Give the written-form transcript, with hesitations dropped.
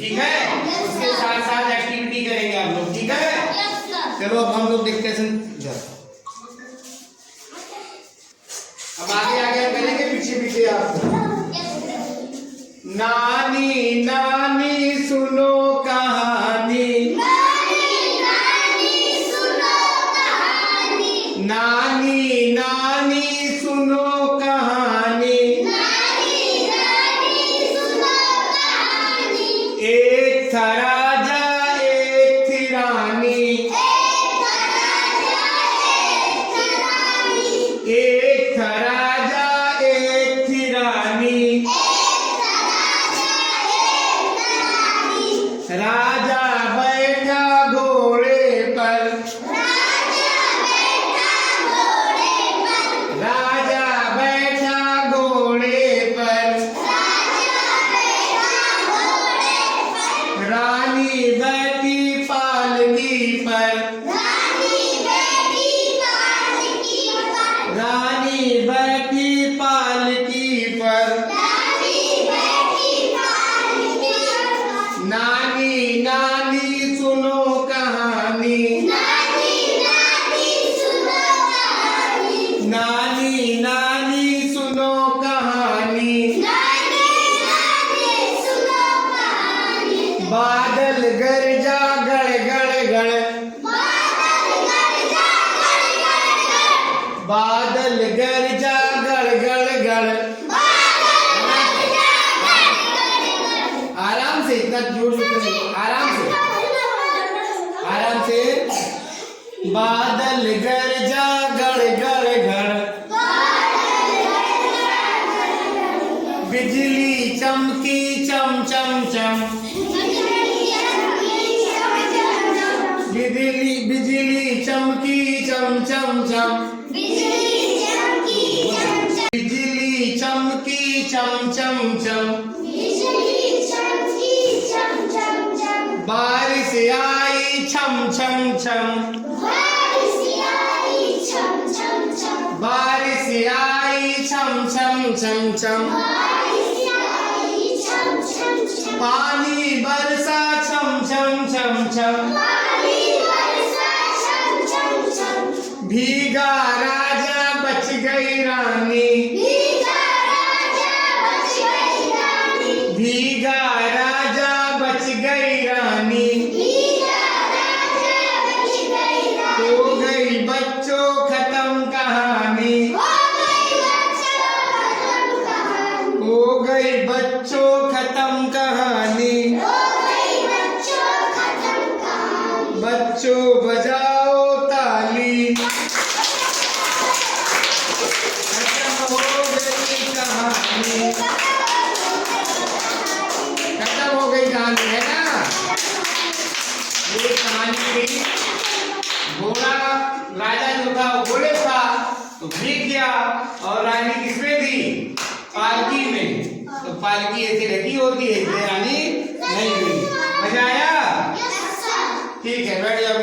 ठीक है। उसके साथ साथ एक्टिविटी करेंगे आप लोग, ठीक है। चलो अब हम लोग डिस्कशन, अब आगे आगे करेंगे, पीछे पीछे आप। नानी नानी सुनो कहानी, नानी नानी सुनो कहानी, एक था राजा एक थी रानी, एक था राजा एक थी रानी, राजा बैठा घोड़े पर, राजा बैठा घोड़े पर, रानी बैठी पालकी पर, रानी बैठी पालकी पर, नानी नानी सुनो कहानी, नानी नानी सुनो कहानी, बादल गरजा गड़ गड़ गड़, बादल गरजा गड़ गड़ गड़, आराम से, इतना जोर से, आराम से, आराम से, बादल गरजा गड़ गड़ गड़, बिजली चमकी चम चम चम, बिजली बिजली चमकी चम चम चम, बिजली चमकी चम चम चम, बारिश आई छम छम छम, बारिश आई छम छम छम छम, पानी बरसा छम छम छम छम, भीगा राजा बच गई रानी, भीगा राजा बच गई रानी, हो गई बच्चों खत्म कहानी, हो गई बच्चों खत्म कहानी, बच्चों बजाओ ताली, खत्म हो गई कहानी, खत्म हो गई कहानी, है ना। ये कहानी थी, घोड़ा राजा जो था वो घोड़े था तो भीग गया, और रानी किसमें थी? पालकी में। तो पालकी ऐसे ढकी होती है, इसलिए रानी नहीं हुई। मजा आया? ठीक है, बैठ जाओ।